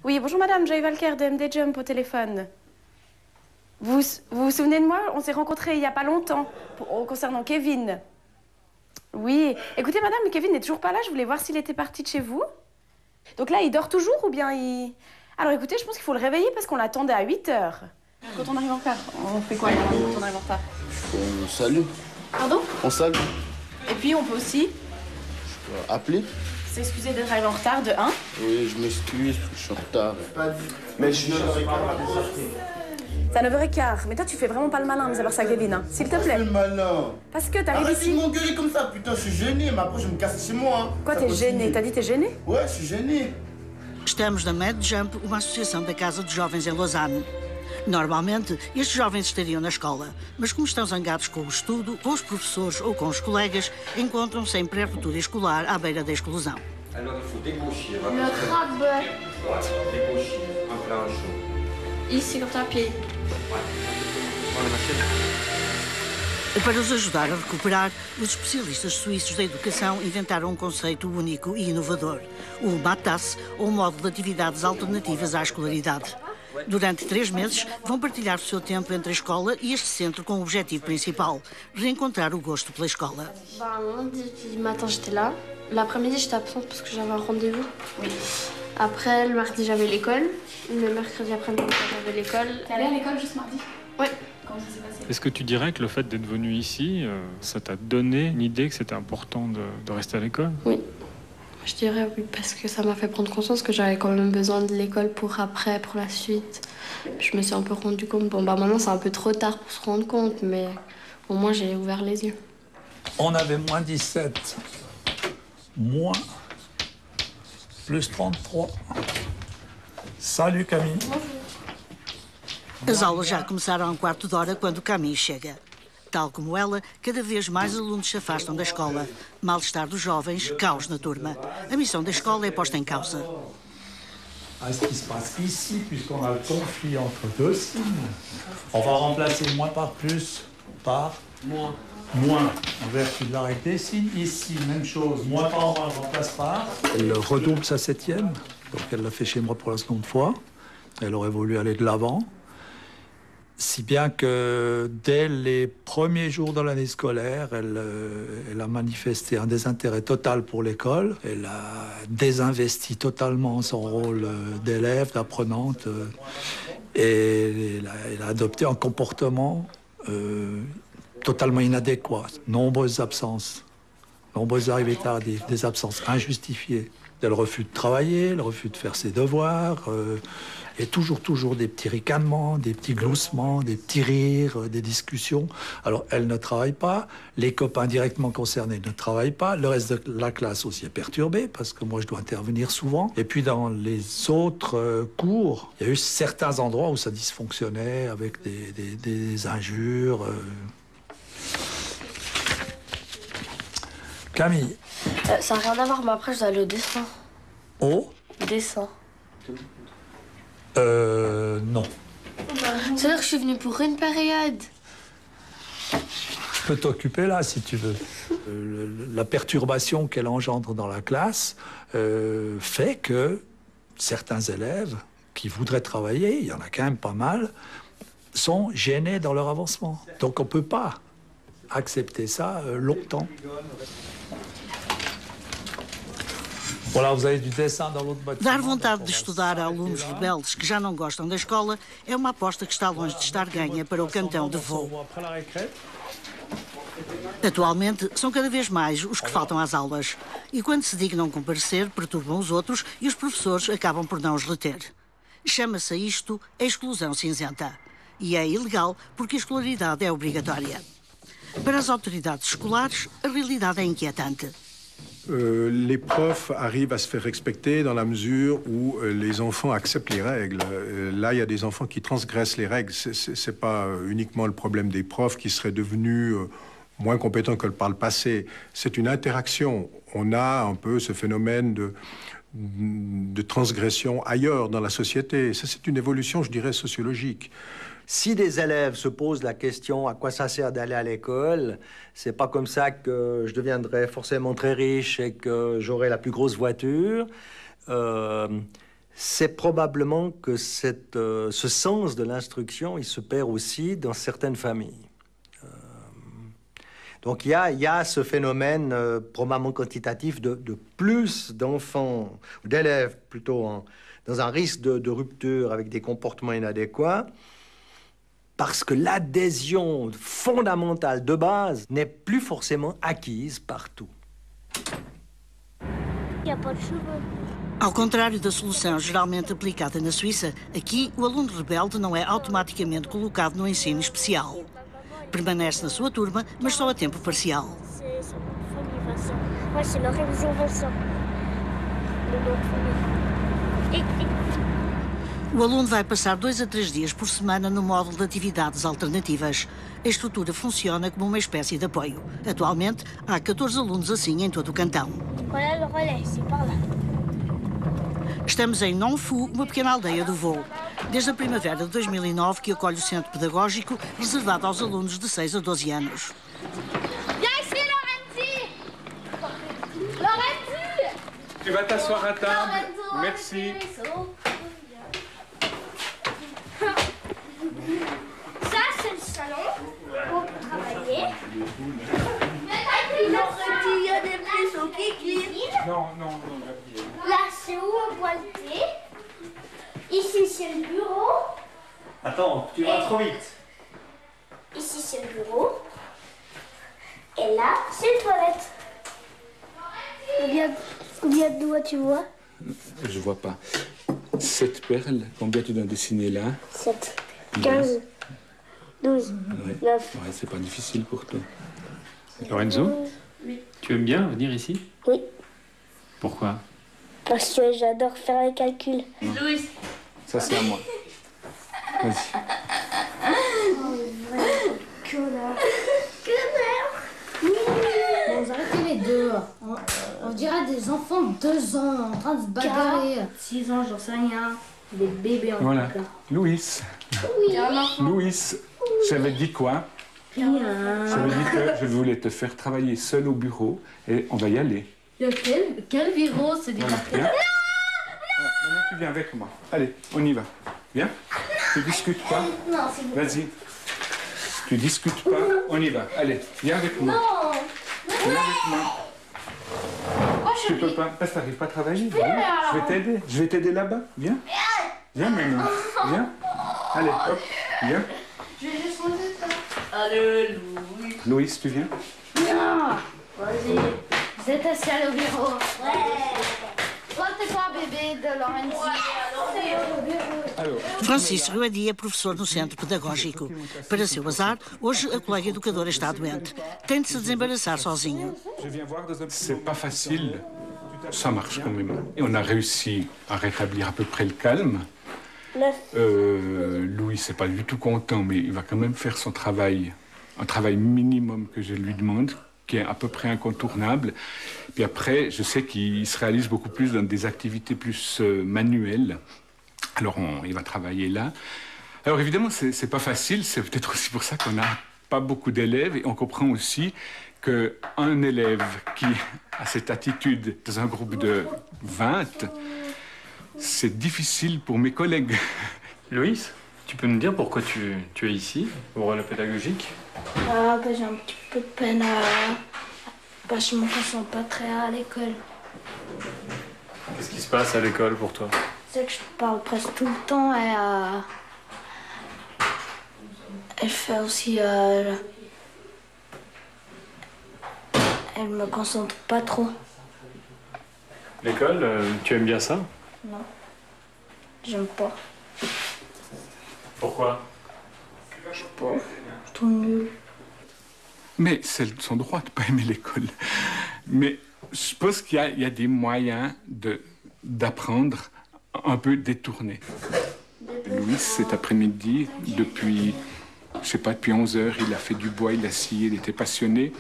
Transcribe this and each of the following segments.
Oui, bonjour madame, Joy Valker de MD Jump au téléphone. Vous vous souvenez de moi? On s'est rencontrés il n'y a pas longtemps, concernant Kevin. Oui, écoutez madame, Kevin n'est toujours pas là, je voulais voir s'il était parti de chez vous. Donc là, il dort toujours ou bien il... Alors écoutez, je pense qu'il faut le réveiller parce qu'on l'attendait à 8 heures. Quand on arrive en retard, on fait quoi quand on arrive en retard? On salue. Pardon? On salue. Et puis on peut aussi Appeler. s'excuser d'être arrivé en retard de 1. Oui, je m'excuse, je suis en retard. Mais je... C'est à 9h15, mais toi tu fais vraiment pas le malin, mais c'est par ça Kevin, hein. S'il te plaît. le malin. Parce que t'arrives Arrête de ici. m'engueuler comme ça, putain, je suis gêné, mais après je me casse chez moi. Hein. Quoi, Ça t'es continue. gêné? T'as dit t'es gêné? Ouais, je suis gêné. Estamos na Mad Jump, uma associação da Casa de Jovens em Lausanne. Normalmente, estes jovens estariam na escola, mas como estão zangados com o estudo, com os professores ou com os colegas, encontram-se em pré-ruptura escolar à beira da exclusão. Alors il faut dégaucher. Le crabe. Voilà, dégaucher, un plat chaud. Ici, comme ça, pied. Prends la machine. Para os ajudar a recuperar, os especialistas suíços da educação inventaram um conceito único e inovador, o MATAS, ou modo de atividades alternativas à escolaridade. Durante 3 meses, vão partilhar o seu tempo entre a escola e este centro com o objetivo principal, reencontrar o gosto pela escola. Bah, lundi matin, j'étais là. L'après-midi, j'étais absente parce que j'avais un rendez-vous. Oui. Après, le mardi, j'avais l'école. Le mercredi après-midi, j'avais l'école. T'es allé à l'école juste mardi? Oui. Comment ça s'est passé? Est-ce que tu dirais que le fait d'être venu ici, ça t'a donné une idée que c'était important de rester à l'école? Oui. Je dirais oui, parce que ça m'a fait prendre conscience que j'avais quand même besoin de l'école pour après, pour la suite. Je me suis un peu rendu compte. Bon, bah maintenant, c'est un peu trop tard pour se rendre compte, mais au moins, j'ai ouvert les yeux. On avait moins 17, moins, plus 33. Salut Camille. As aulas já começaram há um quarto de hora quando Camille chega. Tal como ela, cada vez mais alunos se afastam da escola. Mal-estar dos jovens, caos na turma. A missão da escola é posta em causa. Ce qui se passe ici, puisqu'on a le conflit entre deux signes, on va remplacer moins par plus par moins. Moins, en vertu de la règle des signes. Ici, même chose, moins par moins, on remplace par. Elle redouble sa 7e, donc elle l'a fait chez moi pour la seconde fois. Elle aurait voulu aller de l'avant. Si bien que dès les premiers jours de l'année scolaire, elle a manifesté un désintérêt total pour l'école. Elle a désinvesti totalement son rôle d'élève, d'apprenante. Et elle a adopté un comportement totalement inadéquat. Nombreuses absences, nombreuses arrivées tardives, des absences injustifiées. Le refus de travailler, le refus de faire ses devoirs, et toujours des petits ricanements, des petits gloussements, des petits rires, des discussions. Alors, elle ne travaille pas, les copains directement concernés ne travaillent pas, le reste de la classe aussi est perturbé, parce que moi, je dois intervenir souvent. Et puis, dans les autres cours, il y a eu certains endroits où ça dysfonctionnait, avec des injures. Camille. Ça n'a rien à voir, mais après, je dois aller au dessin. Au Dessin. Non. C'est-à-dire que je suis venue pour une période. Je peux t'occuper là, si tu veux. La perturbation qu'elle engendre dans la classe fait que certains élèves qui voudraient travailler, il y en a quand même pas mal, sont gênés dans leur avancement. Donc on ne peut pas accepter ça longtemps. Voilà, vous avez du dessin dans l'autre bâtiment. Dar vontade de estudar a alunos rebeldes que já não gostam da escola é uma aposta que está longe de estar ganha para o cantão de voo. Atualmente, são cada vez mais os que faltam às aulas. E quando se dignam comparecer, perturbam os outros e os professores acabam por não os reter. Chama-se a isto a exclusão cinzenta. E é ilegal porque a escolaridade é obrigatória. Para as autoridades escolares, a realidade é inquietante. Les profs arrivent à se faire respecter dans la mesure où les enfants acceptent les règles. Là, il y a des enfants qui transgressent les règles. C'est pas uniquement le problème des profs qui seraient devenus moins compétents que par le passé. C'est une interaction. On a un peu ce phénomène de transgression ailleurs dans la société. Ça, c'est une évolution, je dirais, sociologique. Si des élèves se posent la question à quoi ça sert d'aller à l'école, c'est pas comme ça que je deviendrai forcément très riche et que j'aurai la plus grosse voiture. c'est probablement que ce sens de l'instruction, il se perd aussi dans certaines familles. Donc il y a ce phénomène probablement quantitatif de plus d'enfants, ou d'élèves plutôt, dans un risque de rupture avec des comportements inadéquats, parce que l'adhésion fondamentale de base n'est plus forcément acquise partout. Il n'y a pas de cheveux. Ao contrário da solução geralmente aplicada na Suíça, aqui o aluno rebelde não é automaticamente colocado no ensino especial. Permanece na sua turma, mas só a tempo parcial. C'est son nom de famille, Vincent. Moi, c'est Lorenzo Vincent. Le nom de famille. O aluno vai passar 2 a 3 dias por semana no módulo de atividades alternativas. A estrutura funciona como uma espécie de apoio. Atualmente, há 14 alunos assim em todo o cantão. Voilà le relais, c'est par là. Estamos em Nonfu, uma pequena aldeia do Vaud. Desde a primavera de 2009 que acolhe o centro pedagógico reservado aos alunos de 6 a 12 anos. Viens ici, Lorenzi! Lorenzi! Tu vas t'asseoir à table. Merci. Ça, c'est le salon où on peut travailler. Il y a des petits au kiki. Non. Là, c'est où on boit le thé. Ici, c'est le bureau. Attends, tu vas trop vite. Ici, c'est le bureau. Et là, c'est les toilettes. Combien de doigts tu vois? Je vois pas. 7 perles, combien tu dois dessiner là? 7, 15, 12, 9. Ouais, c'est pas difficile pour toi. Lorenzo, Oui. tu aimes bien venir ici? Oui. Pourquoi? Parce que j'adore faire les calculs. Louis. Ça, c'est à moi. Vas-y. Connard. Bon, vous arrêtez les deux. On dirait des enfants de 2 ans en train de se bagarrer. 6 ans, j'en sais rien. Des bébés en Voilà. tout cas. Louis. Oui. Louis, j'avais dit quoi? Rien. J'avais dit que je voulais te faire travailler seul au bureau et on va y aller. Quel virus, c'est des Voilà, viens. Maintenant, tu viens avec moi. Allez, on y va. Viens. Tu discutes pas. Non, c'est bon. Vas-y. Tu discutes pas. On y va. Allez, viens avec moi. Non. Viens avec moi. Tu peux pas. Parce que t'arrives pas à travailler. Viens. Je vais t'aider. Je vais t'aider là-bas. Viens. Viens maintenant. Viens. Allez, hop. Viens. Je vais juste manger ça. Allez, Louis. Louis, tu viens? Non. Vas-y. Vous êtes assis au bureau. Toi, t'es pas bébé de Lorenzi. Francisco Ruedi é professor no centro pedagógico. Para seu azar, hoje a colega educadora está doente. Tem de se desembaraçar sozinho. C'est pas facile. Ça marche quand même. Et on a réussi à rétablir à peu près le calme. Louis, c'est pas du tout content, mais il va quand même faire son travail. Un travail minimum que je lui demande, qui est à peu près incontournable. Puis après, je sais qu'il se réalise beaucoup plus dans des activités plus manuelles. Alors, il va travailler là. Alors, évidemment, c'est pas facile. C'est peut-être aussi pour ça qu'on n'a pas beaucoup d'élèves. Et on comprend aussi qu'un élève qui a cette attitude dans un groupe de 20, c'est difficile pour mes collègues. Louis, tu peux nous dire pourquoi tu es ici, au relais pédagogique? J'ai un petit peu de peine je me concentre pas très à l'école. Qu'est-ce qui se passe à l'école pour toi? C'est que je parle presque tout le temps et elle fait aussi elle me concentre pas trop. L'école, tu aimes bien ça? Non, j'aime pas. Pourquoi? Je sais pas, je trouve nul. Mais c'est son droit de ne pas aimer l'école. Mais je pense qu'il y a des moyens d'apprendre un peu détournés. Louis, cet après-midi, depuis 11 heures, il a fait du bois, il a scié, il était passionné.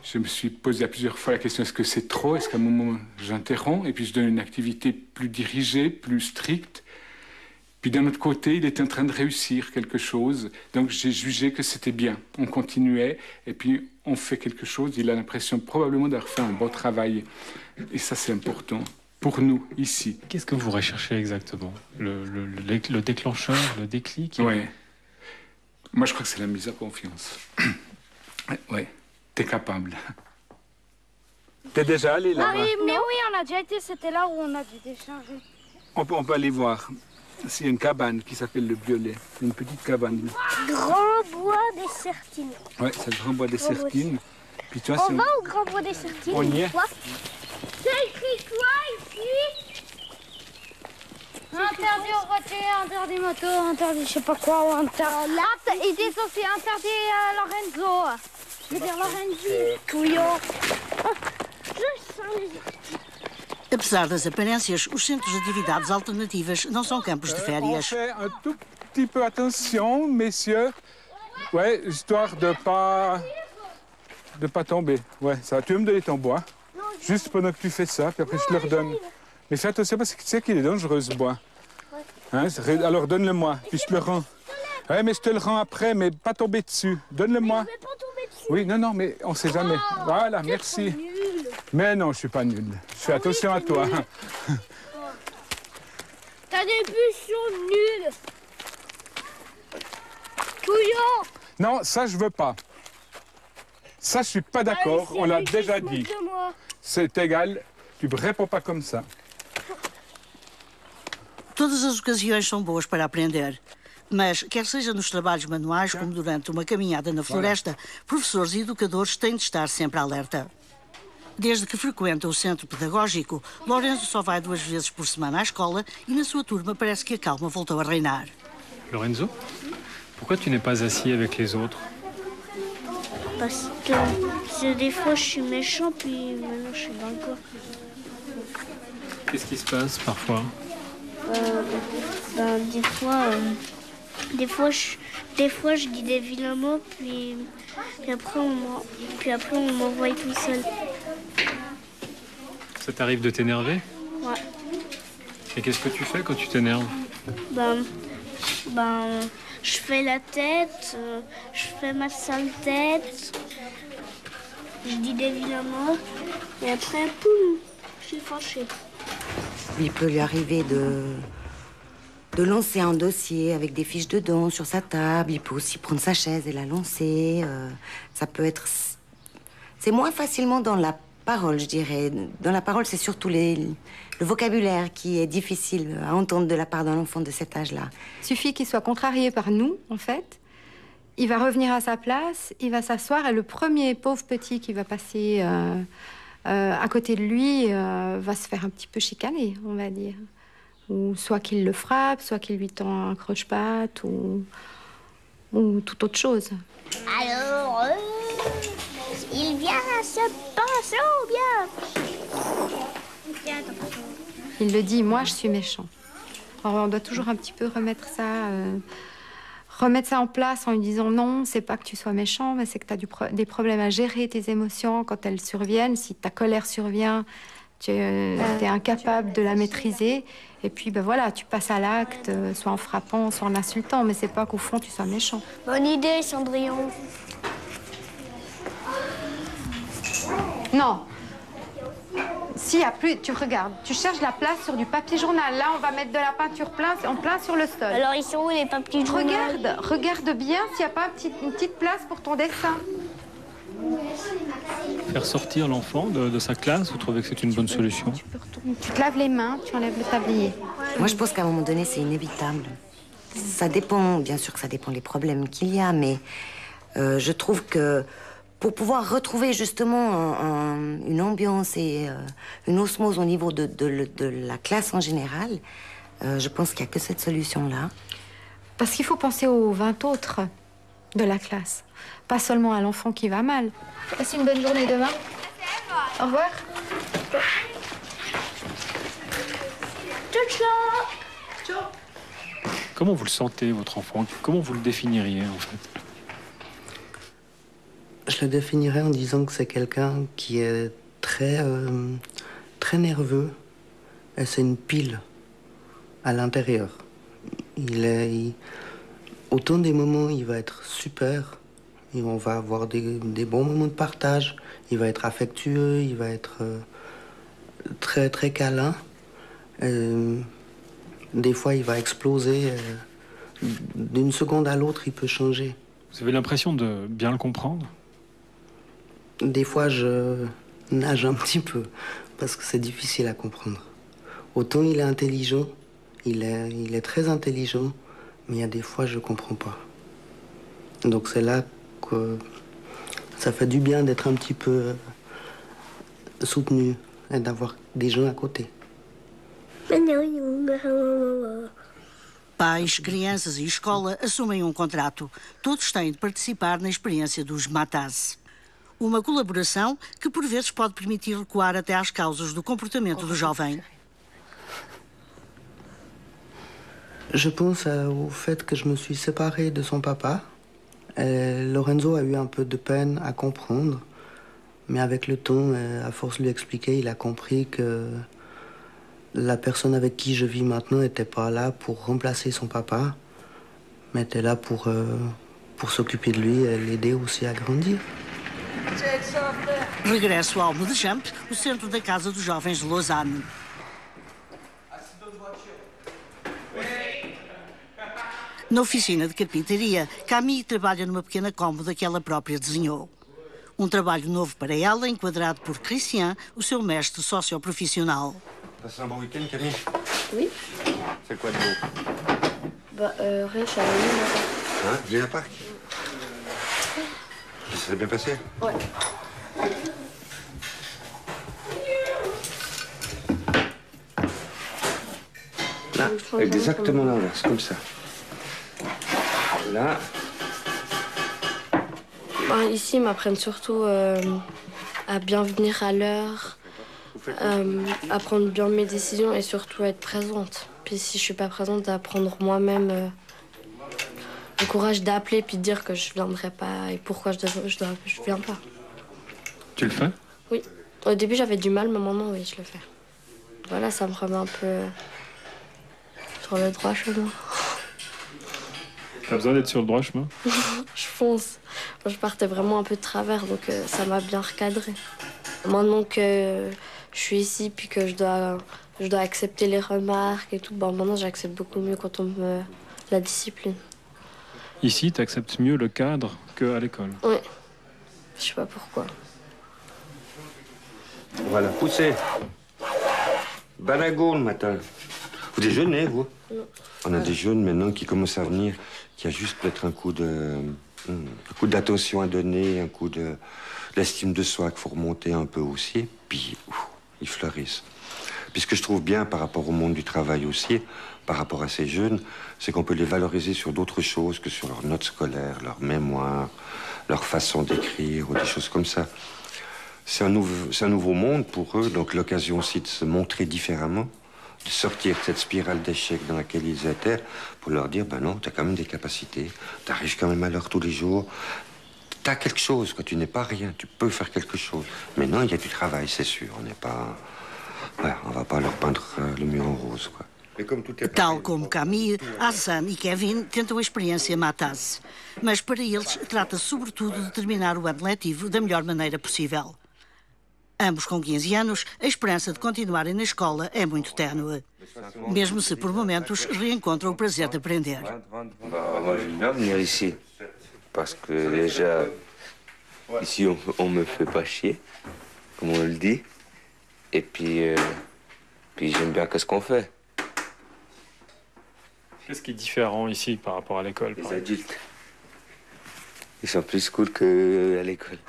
Je me suis posé à plusieurs fois la question, est-ce que c'est trop? Est-ce qu'à un moment, j'interromps et puis je donne une activité plus dirigée, plus stricte? Puis d'un autre côté, il était en train de réussir quelque chose. Donc j'ai jugé que c'était bien. On continuait et puis on fait quelque chose. Il a l'impression probablement d'avoir fait un bon travail. Et ça, c'est important. pour nous, ici. Qu'est-ce que vous recherchez exactement? Le déclencheur, le déclic? Oui. Moi, je crois que c'est la mise en confiance. Oui, t'es capable. T'es déjà allé là-bas? Marie, mais oui, on a déjà été, c'était là où on a dû décharger. On peut aller voir. Il y a une cabane qui s'appelle le Violet. Une petite cabane. Grand bois des Sertines. Oui, c'est le Grand Bois des Sertines. Puis, tu vois, On va au Grand bois des Sertines. On y est. C'est écrit quoi ici? Interdit aux voitures, interdit moto, interdit je sais pas quoi, ou interdit... Ils disent aussi interdit Lorenzo. Je veux dire Lorenzi. Couillon. Apesar das aparências, os centros de atividades alternativas não são campos de On férias. fait un tout petit peu attention, messieurs. Ouais, histoire de pas tomber. Ouais, ça. Tu veux me donner ton bois? Juste pendant que tu fais ça, puis après je te le redonne. Mais fais attention parce que tu sais qu'il est dangereux ce bois. Hein, alors donne-le-moi, puis je te le rends. Ouais, mais je te le rends après, mais pas tomber dessus. Donne-le-moi. Oui, non, mais on sait jamais. Voilà, merci. Mais non, je suis pas nul. Je fais attention à toi. T'as des pulsions nulles. Couillon. Non, ça je veux pas. Ça, je suis pas d'accord. On l'a déjà dit. C'est égal. Tu me réponds pas comme ça. Todas as ocasiões são boas para aprender. Mas, quer seja nos trabalhos manuais, como durante uma caminhada na floresta, professores e educadores têm de estar sempre alerta. Desde que frequenta o centro pedagógico, Lorenzo só vai 2 vezes por semana à escola e na sua turma parece que a calma voltou a reinar. Lorenzo, pourquoi tu n'es pas assis avec les autres? Parce que des fois je suis méchant, puis maintenant je suis dans le corps. Qu'est-ce qui se passe parfois? Des fois je dis des vilains mots, puis après on m'envoie tout seul. Ça t'arrive de t'énerver? Ouais. Et qu'est-ce que tu fais quand tu t'énerves? Je fais la tête, je fais ma sale tête, je dis des vilains mots, et après, poum, je suis fâchée. Il peut lui arriver de lancer un dossier avec des fiches dedans sur sa table. Il peut aussi prendre sa chaise et la lancer. Ça peut être... C'est moins facilement dans la parole, je dirais. Dans la parole, c'est surtout le vocabulaire qui est difficile à entendre de la part d'un enfant de cet âge-là. Il suffit qu'il soit contrarié par nous, en fait. Il va revenir à sa place, il va s'asseoir et le premier pauvre petit qui va passer à côté de lui va se faire un petit peu chicaner, on va dire. Ou soit qu'il le frappe, soit qu'il lui tend un croche-patte ou toute autre chose. Alors, il vient se passer au bien. Il le dit, moi je suis méchant. Alors on doit toujours un petit peu remettre ça en place en lui disant non, c'est pas que tu sois méchant, mais c'est que tu as des problèmes à gérer tes émotions quand elles surviennent. Si ta colère survient, tu es incapable de la maîtriser. Et puis ben voilà, tu passes à l'acte, soit en frappant, soit en insultant, mais c'est pas qu'au fond tu sois méchant. Bonne idée, Cendrillon. Non. S'il y a plus, tu regardes, tu cherches la place sur du papier journal. Là, on va mettre de la peinture en plein sur le sol. Alors, ils sont où les papiers journal? Regarde bien s'il n'y a pas une petite place pour ton dessin. Faire sortir l'enfant de sa classe, vous trouvez que c'est une bonne solution? Tu te laves les mains, tu enlèves le tablier. Moi, je pense qu'à un moment donné, c'est inévitable. Ça dépend, bien sûr que ça dépend des problèmes qu'il y a, mais je trouve que pour pouvoir retrouver justement une ambiance et une osmose au niveau de la classe en général, je pense qu'il n'y a que cette solution-là. Parce qu'il faut penser aux 20 autres de la classe, pas seulement à l'enfant qui va mal. Passe une bonne journée demain. Au revoir. Ciao. Comment vous le sentez, votre enfant? Comment vous le définiriez, en fait? Je le définirais en disant que c'est quelqu'un qui est très nerveux. Et c'est une pile à l'intérieur. Autant des moments, il va être super. Et on va avoir des bons moments de partage. Il va être affectueux, il va être très, très câlin. Des fois, il va exploser. D'une seconde à l'autre, il peut changer. Vous avez l'impression de bien le comprendre? Des fois, je nage un petit peu, parce que c'est difficile à comprendre. Autant il est intelligent, il est très intelligent, mais il y a des fois, je ne comprends pas. Donc c'est là que ça fait du bien d'être un petit peu soutenu et d'avoir des gens à côté. Pais, crianças e escola assumem contrato. Todos têm de participar na experiência dos Mataz. Uma colaboração que, por vezes, pode permitir recuar até às causas do comportamento do jovem. Je pense au fait que je me suis séparée de son papa. Lorenzo a eu un peu de peine à comprendre, mais avec le temps, à force de lui expliquer, il a compris que la personne avec qui je vis maintenant n'était pas là pour remplacer son papa, mais était là pour s'occuper de lui et l'aider aussi à grandir. Regresso ao Medejamp, o centro da Casa dos Jovens de Lausanne. Na oficina de carpintaria, Camille trabalha numa pequena cômoda que ela própria desenhou. Um trabalho novo para ela, enquadrado por Christian, o seu mestre socioprofissional. Passez un bon week-end, Camille? Oui. C'est quoi de beau? Bah, rien, je suis allée Hein? Luna Park? Ça s'est bien passé? Ouais. Là, exactement l'inverse, comme ça. Là. Bah, ici, ils m'apprennent surtout à bien venir à l'heure, à prendre bien mes décisions et surtout à être présente. Puis si je suis pas présente, à prendre moi-même le courage d'appeler puis de dire que je viendrai pas et pourquoi je viens pas. Tu le fais? Oui. Au début, j'avais du mal, mais maintenant, oui, je le fais. Voilà, ça me remet un peu sur le droit chemin. T'as besoin d'être sur le droit chemin? Je fonce. Je partais vraiment un peu de travers, donc ça m'a bien recadré. Maintenant que je suis ici, puis que je dois accepter les remarques et tout, ben maintenant j'accepte beaucoup mieux quand on me la discipline. Ici, tu acceptes mieux le cadre qu'à l'école? Oui. Je sais pas pourquoi. Voilà, poussez. Banago le matin. Vous déjeunez, vous? Non. On a des jeunes maintenant qui commencent à venir, qui a juste peut-être un coup d'attention à donner, un coup d'estime de soi qu'il faut remonter un peu aussi, puis ils fleurissent. Puis ce que je trouve bien par rapport au monde du travail aussi, par rapport à ces jeunes, c'est qu'on peut les valoriser sur d'autres choses que sur leurs notes scolaires, leur mémoire, leur façon d'écrire ou des choses comme ça. C'est un nouveau monde pour eux, donc l'occasion aussi de se montrer différemment, de sortir de cette spirale d'échecs dans laquelle ils étaient, pour leur dire, ben non, t'as quand même des capacités, t'arrives quand même à l'heure tous les jours, t'as quelque chose, quoi, tu n'es pas rien, tu peux faire quelque chose. Mais non, il y a du travail, c'est sûr, on n'est pas... Ouais, on va pas leur peindre le mur en rose, quoi. Tal como Camille, Hassan e Kevin tentam a experiência Mataz. Mas para eles trata-se sobretudo de terminar o ano letivo da melhor maneira possível. Ambos com 15 anos, a esperança de continuarem na escola é muito ténue. Mesmo se por momentos reencontram o prazer de aprender. Moi, j'aime bien venir ici. Parce que déjà, ici, on me fait pas chier, comme on le dit. Et puis j'aime bien qu'est-ce qu'on fait. Qu'est-ce qui est différent ici par rapport à l'école? Les adultes, ils sont plus cool qu'à l'école.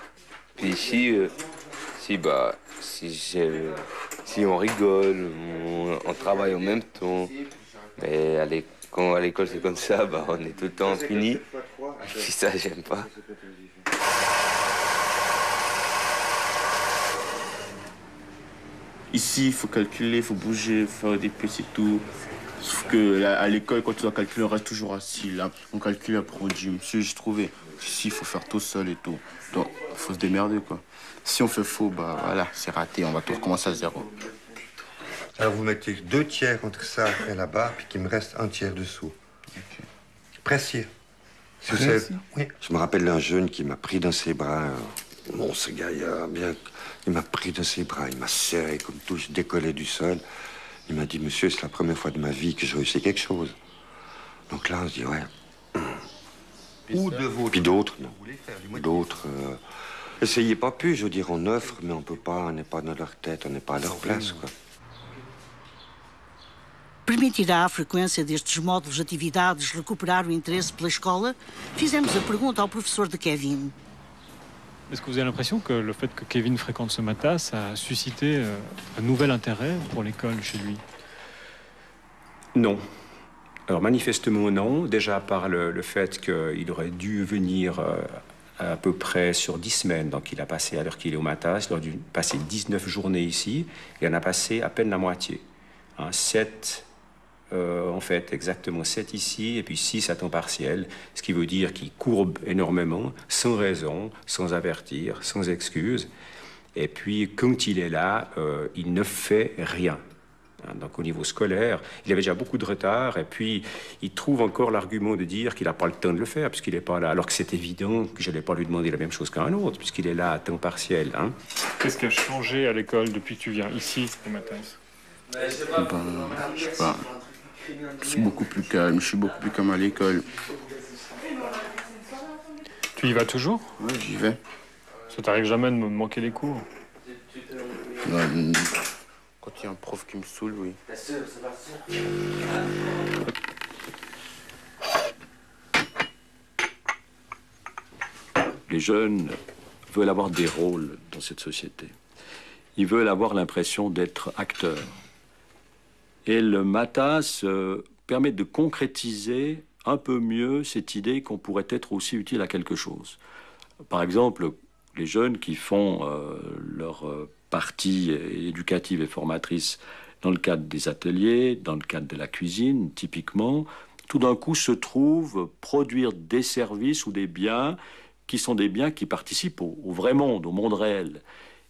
Puis ici, si on rigole, on travaille en même temps. Mais quand à l'école c'est comme ça, bah, on est tout le temps fini. Et puis ça, j'aime pas. Ici, il faut calculer, il faut bouger, faire des petits tours. Sauf qu'à l'école, quand tu dois calculer, on reste toujours assis. Là, on calcule un produit. Monsieur, j'ai trouvé. Ici, il faut faire tout seul et tout. Donc, il faut se démerder, quoi. Si on fait faux, bah voilà, c'est raté. On va tout recommencer à zéro. Alors, vous mettez 2 tiers entre ça et là-bas, puis qu'il me reste 1 tiers dessous. Okay. Pressier. Si vous savez... Oui. Je me rappelle d'un jeune qui m'a pris dans ses bras. Bon, ce gars, bien... Il m'a pris dans ses bras, il m'a serré comme tout, je décollais du sol. Il m'a dit, monsieur, c'est la première fois de ma vie que je réussis quelque chose. Donc là, on se dit, ouais. Ou de vous. Puis d'autres, non. D'autres, essayez pas plus, je veux dire, on offre, mais on peut pas, on n'est pas dans leur tête, on n'est pas à leur place, quoi. Permitirá a frequência destes módulos de atividades recuperar o interesse pela escola? Fizemos a pergunta ao professor de Kevin. Est-ce que vous avez l'impression que le fait que Kevin fréquente ce matas a suscité un nouvel intérêt pour l'école chez lui? Non. Alors manifestement non, déjà par le fait qu'il aurait dû venir à peu près sur 10 semaines, donc il a passé, alors qu'il est au matas, il aurait dû passer 19 journées ici, et on a passé à peine la moitié. 7, en fait, exactement 7 ici, et puis 6 à temps partiel, ce qui veut dire qu'il courbe énormément, sans raison, sans avertir, sans excuse. Et puis, quand il est là, il ne fait rien. Donc, au niveau scolaire, il avait déjà beaucoup de retard, et puis il trouve encore l'argument de dire qu'il n'a pas le temps de le faire, puisqu'il n'est pas là, alors que c'est évident que je n'allais pas lui demander la même chose qu'à un autre, puisqu'il est là à temps partiel. Hein. Qu'est-ce qui a changé à l'école depuis que tu viens ici, au matas? Je sais pas. C'est beaucoup plus calme, je suis beaucoup plus calme à l'école. Tu y vas toujours? Oui, j'y vais. Ça t'arrive jamais de me manquer les cours? Non, quand il y a un prof qui me saoule, oui. Les jeunes veulent avoir des rôles dans cette société. Ils veulent avoir l'impression d'être acteurs. Et le matas permet de concrétiser un peu mieux cette idée qu'on pourrait être aussi utile à quelque chose. Par exemple, les jeunes qui font leur partie éducative et formatrice dans le cadre des ateliers, dans le cadre de la cuisine, typiquement, tout d'un coup se trouvent produire des services ou des biens qui sont des biens qui participent au vrai monde, au monde réel.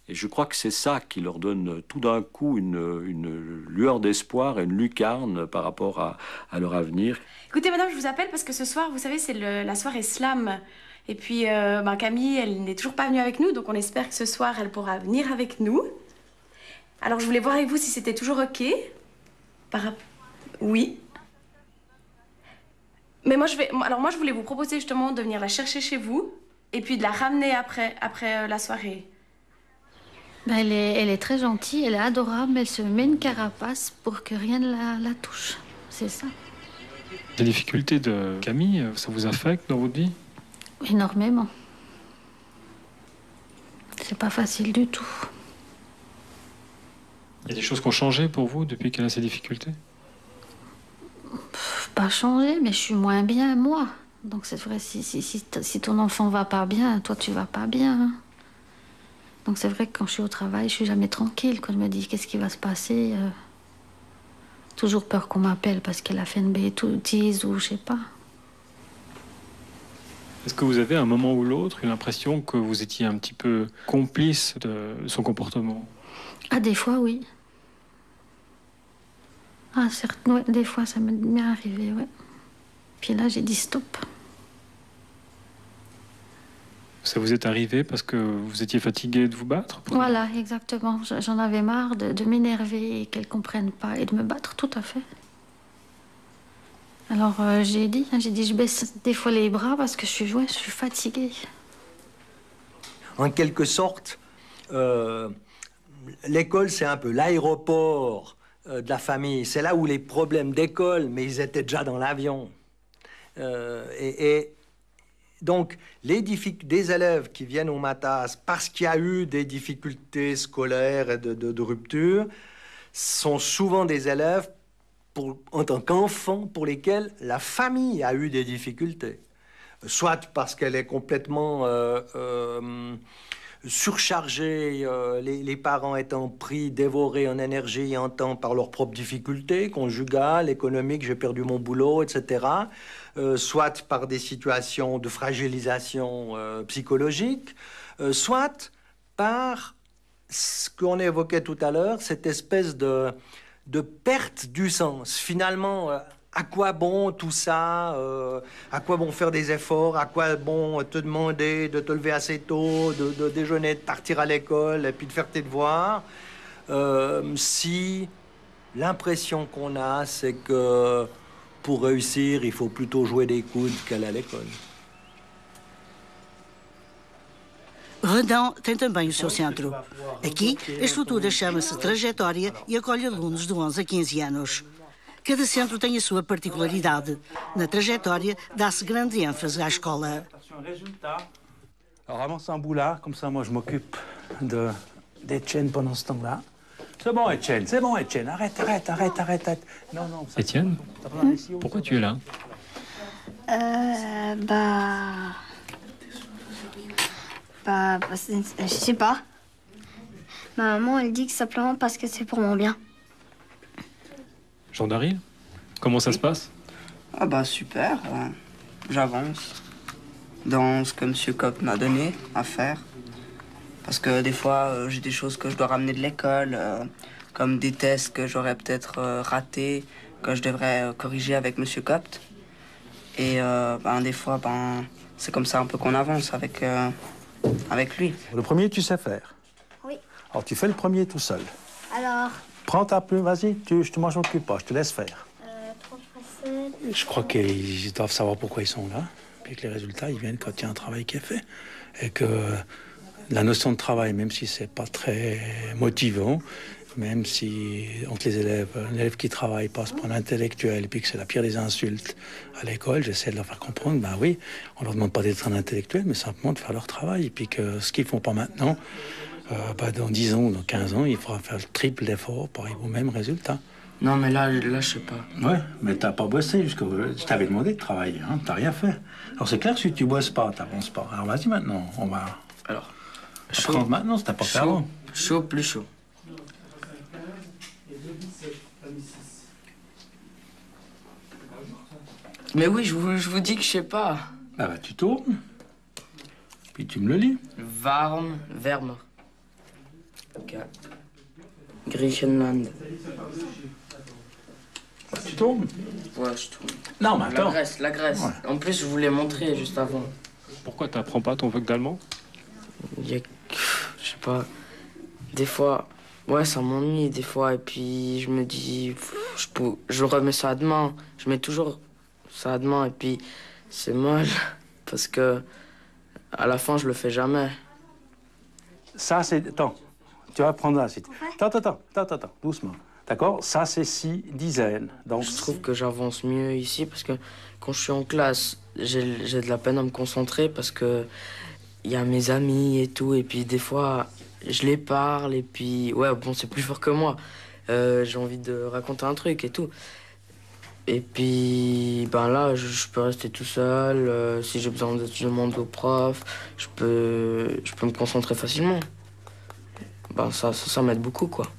Et je crois que c'est ça qui leur donne tout d'un coup une lueur d'espoir et une lucarne par rapport à leur avenir. Écoutez, madame, je vous appelle parce que ce soir, vous savez, c'est la soirée slam. Et puis, Camille, elle n'est toujours pas venue avec nous, donc on espère que ce soir, elle pourra venir avec nous. Alors, je voulais voir avec vous si c'était toujours OK. Oui. Mais moi, je voulais vous proposer justement de venir la chercher chez vous et puis de la ramener après la soirée. Ben, elle est très gentille, elle est adorable, mais elle se met une carapace pour que rien ne la touche. C'est ça. Les difficultés de Camille, ça vous affecte dans votre vie? Énormément. C'est pas facile du tout. Il y a des choses qui ont changé pour vous depuis qu'elle a ces difficultés? Pas changé, mais je suis moins bien, moi. Donc c'est vrai, si ton enfant va pas bien, toi tu vas pas bien. Hein. Donc c'est vrai que quand je suis au travail, je suis jamais tranquille. Quand je me dis qu'est-ce qui va se passer, toujours peur qu'on m'appelle parce qu'elle a fait une bêtise ou je sais pas. Est-ce que vous avez à un moment ou l'autre eu l'impression que vous étiez un petit peu complice de son comportement? Ah, des fois, oui. Ah, certes, ouais, des fois, ça m'est bien arrivé, ouais. Puis là, j'ai dit stop. Ça vous est arrivé parce que vous étiez fatigué de vous battre? Voilà, exactement. J'en avais marre de m'énerver et qu'elle ne comprenne pas et de me battre, tout à fait. Alors, j'ai dit, je baisse des fois les bras parce que je suis fatiguée. En quelque sorte, l'école, c'est un peu l'aéroport de la famille. C'est là où les problèmes d'école, mais ils étaient déjà dans l'avion. Donc, des élèves qui viennent au matas parce qu'il y a eu des difficultés scolaires et de rupture sont souvent des élèves en tant qu'enfants pour lesquels la famille a eu des difficultés. Soit parce qu'elle est complètement surchargée, les parents étant pris, dévorés en énergie et en temps par leurs propres difficultés conjugales, économiques, j'ai perdu mon boulot, etc. Soit par des situations de fragilisation psychologique, soit par ce qu'on évoquait tout à l'heure, cette espèce de perte du sens. Finalement, à quoi bon tout ça? À quoi bon faire des efforts? À quoi bon te demander de te lever assez tôt, de déjeuner, de partir à l'école et puis de faire tes devoirs si L'impression qu'on a, c'est que pour réussir, il faut plutôt jouer des coudes qu'aller à l'école. Redão tem também o seu centro. Aqui, a estrutura chama-se Trajetória e acolhe alunos de 11 a 15 anos. Cada centro tem a sua particularidade. Na Trajetória, dá-se grande ênfase à escola. Alors ramasse un boulard, comme ça moi je m'occupe d'Etienne pendant ce temps-là. C'est bon Etienne, arrête. Non. Étienne, pourquoi tu es là? Je sais pas. Ma maman, elle dit que simplement parce que c'est pour mon bien. Jean Daryl, comment ça se passe? Ah bah super, j'avance dans ce que M. Kopp m'a donné à faire. Parce que des fois, j'ai des choses que je dois ramener de l'école, comme des tests que j'aurais peut-être ratés, que je devrais corriger avec M. Kopp. Et des fois, c'est comme ça un peu qu'on avance avec lui. Le premier, tu sais faire? Oui. Alors tu fais le premier tout seul. Alors, Prends ta plume, vas-y, moi je m'occupe pas, je te laisse faire. 3 facettes. Je crois qu'ils doivent savoir pourquoi ils sont là, puis que les résultats, ils viennent quand il y a un travail qui est fait. Et que la notion de travail, même si c'est pas très motivant, même si entre les élèves, un élève qui travaille passe pour un intellectuel et puis que c'est la pire des insultes à l'école, j'essaie de leur faire comprendre, ben oui, on leur demande pas d'être un intellectuel, mais simplement de faire leur travail. Et puis que ce qu'ils font pas maintenant, dans 10 ans ou dans 15 ans, il faudra faire le triple d'efforts pour arriver au même résultat. Non, mais là, je sais pas. Ouais, mais t'as pas bossé jusqu'au... Je t'avais demandé de travailler, hein, t'as rien fait. Alors c'est clair que si tu bosses pas, t'avances pas. Alors vas-y maintenant, on va... Alors, apprendre maintenant, c'est pas faire avant. Chaud, plus chaud. Mais oui, je vous dis que je sais pas. Ah bah tu tournes, puis tu me le lis. Warm, Wärmer. Ok. Griechenland. Tu tournes? Ouais, je tourne. Non, mais attends. La Grèce. Ouais. En plus, je vous l'ai montré juste avant. Pourquoi t'apprends pas ton vogue d'allemand? Je sais pas. Des fois, ouais, ça m'ennuie des fois. Et puis, je me dis, je remets ça à demain. Je mets toujours ça à demain. Et puis, c'est mal. Parce que, à la fin, je le fais jamais. Ça, c'est... Attends, tu vas prendre là. Attends, doucement. D'accord? Ça, c'est 6 dizaines. Donc, je trouve que j'avance mieux ici parce que quand je suis en classe, j'ai de la peine à me concentrer parce que il y a mes amis et tout. Et puis, des fois, je les parle. Et puis, ouais, bon, c'est plus fort que moi. J'ai envie de raconter un truc et tout. Et puis, là, je peux rester tout seul. Si j'ai besoin de demander au prof, je peux me concentrer facilement. Ça m'aide beaucoup, quoi.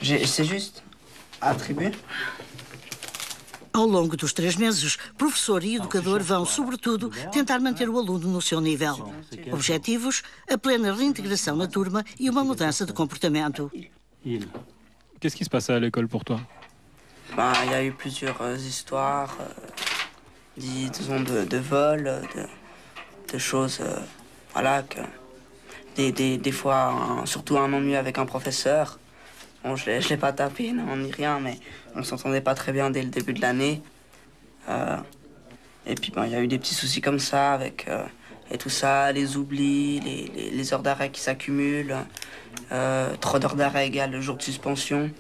C'est juste attribuer. Ao longo dos 3 meses, professor e educador vão, sobretudo, tentar manter o aluno no seu nível. Objetivos, a plena reintegração na turma e uma mudança de comportamento. Qu'est-ce qui se passait à l'école pour toi? Il y a eu plusieurs histoires, disons de vols, de choses, voilà, que des fois, surtout un ennui avec un professeur. Bon, je l'ai pas tapé, non, ni rien, mais on s'entendait pas très bien dès le début de l'année. Et puis, il y a eu des petits soucis comme ça, avec et tout ça, les oublis, les heures d'arrêt qui s'accumulent, trop d'heures d'arrêt égale le jour de suspension.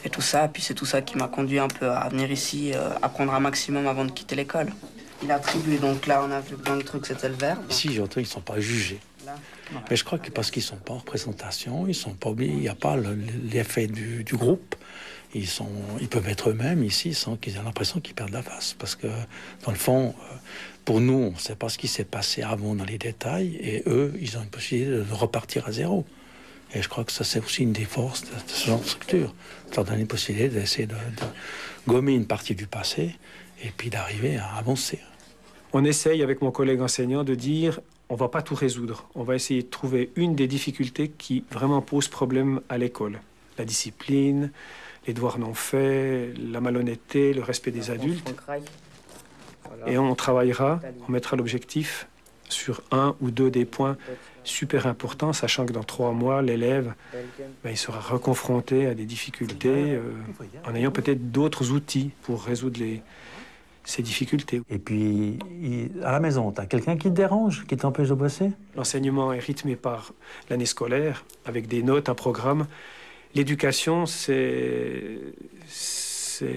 Et tout ça, puis c'est tout ça qui m'a conduit un peu à venir ici, apprendre un maximum avant de quitter l'école. Il a attribué, donc là, on a vu plein de trucs, c'était le verbe. Ici, j'entends, ils ne sont pas jugés. Mais je crois que parce qu'ils ne sont pas en représentation, ils sont pas oubliés, il n'y a pas l'effet du groupe. Ils peuvent être eux-mêmes ici sans qu'ils aient l'impression qu'ils perdent la face. Parce que, dans le fond, pour nous, on ne sait pas ce qui s'est passé avant dans les détails. Et eux, ils ont une possibilité de repartir à zéro. Et je crois que ça, c'est aussi une des forces de ce genre de structure. De leur donner une possibilité d'essayer de gommer une partie du passé et puis d'arriver à avancer. On essaye, avec mon collègue enseignant, de dire on ne va pas tout résoudre. On va essayer de trouver une des difficultés qui vraiment posent problème à l'école. La discipline, les devoirs non faits, la malhonnêteté, le respect des adultes. Et on travaillera, on mettra l'objectif sur 1 ou 2 des points super important, sachant que dans 3 mois, l'élève il sera reconfronté à des difficultés en ayant peut-être d'autres outils pour résoudre ces difficultés. Et puis, à la maison, tu as quelqu'un qui te dérange, qui t'empêche de bosser? L'enseignement est rythmé par l'année scolaire, avec des notes, un programme. L'éducation, c'est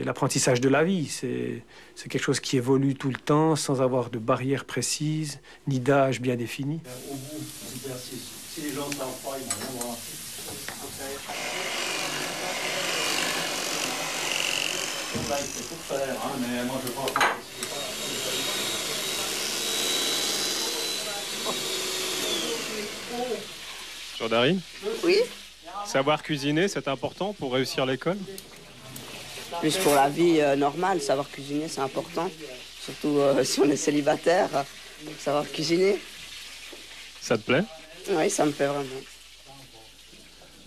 l'apprentissage de la vie. C'est quelque chose qui évolue tout le temps, sans avoir de barrières précises, ni d'âge bien défini. Au bout de l'exercice, si les gens ne savent pas, ils vont voir. C'est pour faire, hein, mais moi je pense pas. Jordarine? Oui. Savoir cuisiner, c'est important pour réussir l'école? Plus pour la vie normale, savoir cuisiner, c'est important. Surtout si on est célibataire, savoir cuisiner. Ça te plaît? Oui, ça me plaît vraiment.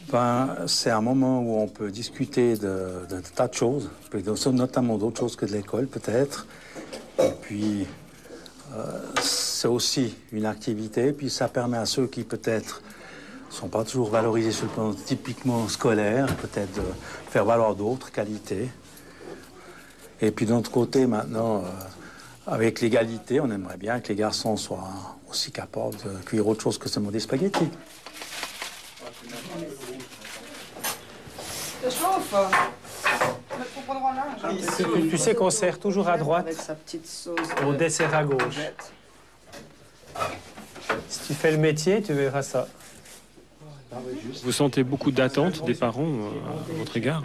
Ben, c'est un moment où on peut discuter de tas de choses, notamment d'autres choses que de l'école peut-être. Et puis, c'est aussi une activité, puis ça permet à ceux qui peut-être ne sont pas toujours valorisés sur le plan typiquement scolaire, peut-être de faire valoir d'autres qualités. Et puis d'un autre côté, maintenant, avec l'égalité, on aimerait bien que les garçons soient aussi capables de cuire autre chose que seulement des spaghettis. Ça chauffe. Tu sais qu'on sert toujours à droite, avec sa petite sauce on dessert à gauche. Si tu fais le métier, tu verras ça. Vous sentez beaucoup d'attentes des parents à votre égard?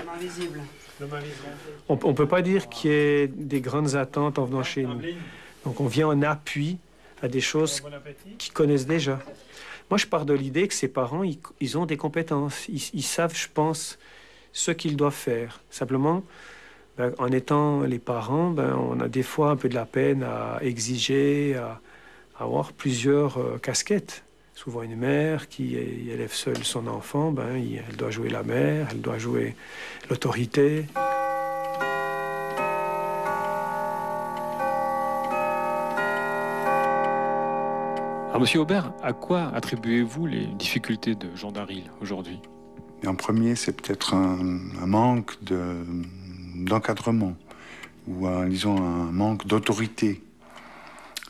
On ne peut pas dire qu'il y ait des grandes attentes en venant chez nous. Donc on vient en appui à des choses qu'ils connaissent déjà. Moi, je pars de l'idée que ces parents, ils ont des compétences. Ils savent, je pense, ce qu'ils doivent faire. Simplement, en étant les parents, on a des fois un peu de la peine à exiger, à avoir plusieurs casquettes. Souvent une mère qui élève seule son enfant, elle doit jouer la mère, elle doit jouer l'autorité. Alors, Monsieur Aubert, à quoi attribuez-vous les difficultés de Jean Daryl aujourd'hui? En premier, c'est peut-être un manque d'encadrement ou disons un manque d'autorité.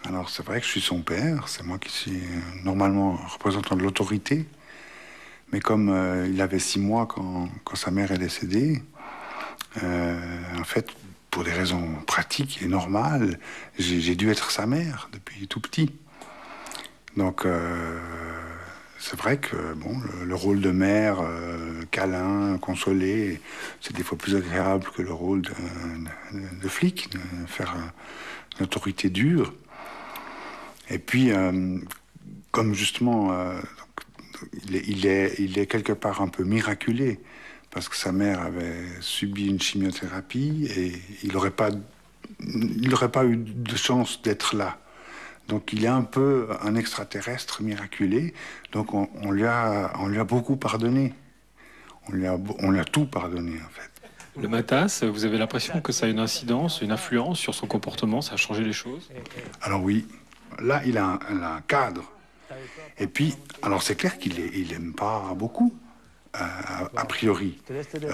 Alors c'est vrai que je suis son père, c'est moi qui suis normalement représentant de l'autorité, mais comme il avait 6 mois quand sa mère est décédée, en fait, pour des raisons pratiques et normales, j'ai dû être sa mère depuis tout petit. Donc c'est vrai que bon, le rôle de mère, câlin, consolé, c'est des fois plus agréable que le rôle de flic, de faire une autorité dure. Et puis, comme justement, il est quelque part un peu miraculé, parce que sa mère avait subi une chimiothérapie et il n'aurait pas eu de chance d'être là. Donc il est un peu un extraterrestre miraculé, donc on lui a beaucoup pardonné. On lui a tout pardonné, en fait. Le Matas, vous avez l'impression que ça a une incidence, une influence sur son comportement, ça a changé les choses? Alors oui. Là, il a un cadre. Et puis, alors c'est clair qu'il n'aime pas beaucoup, a priori,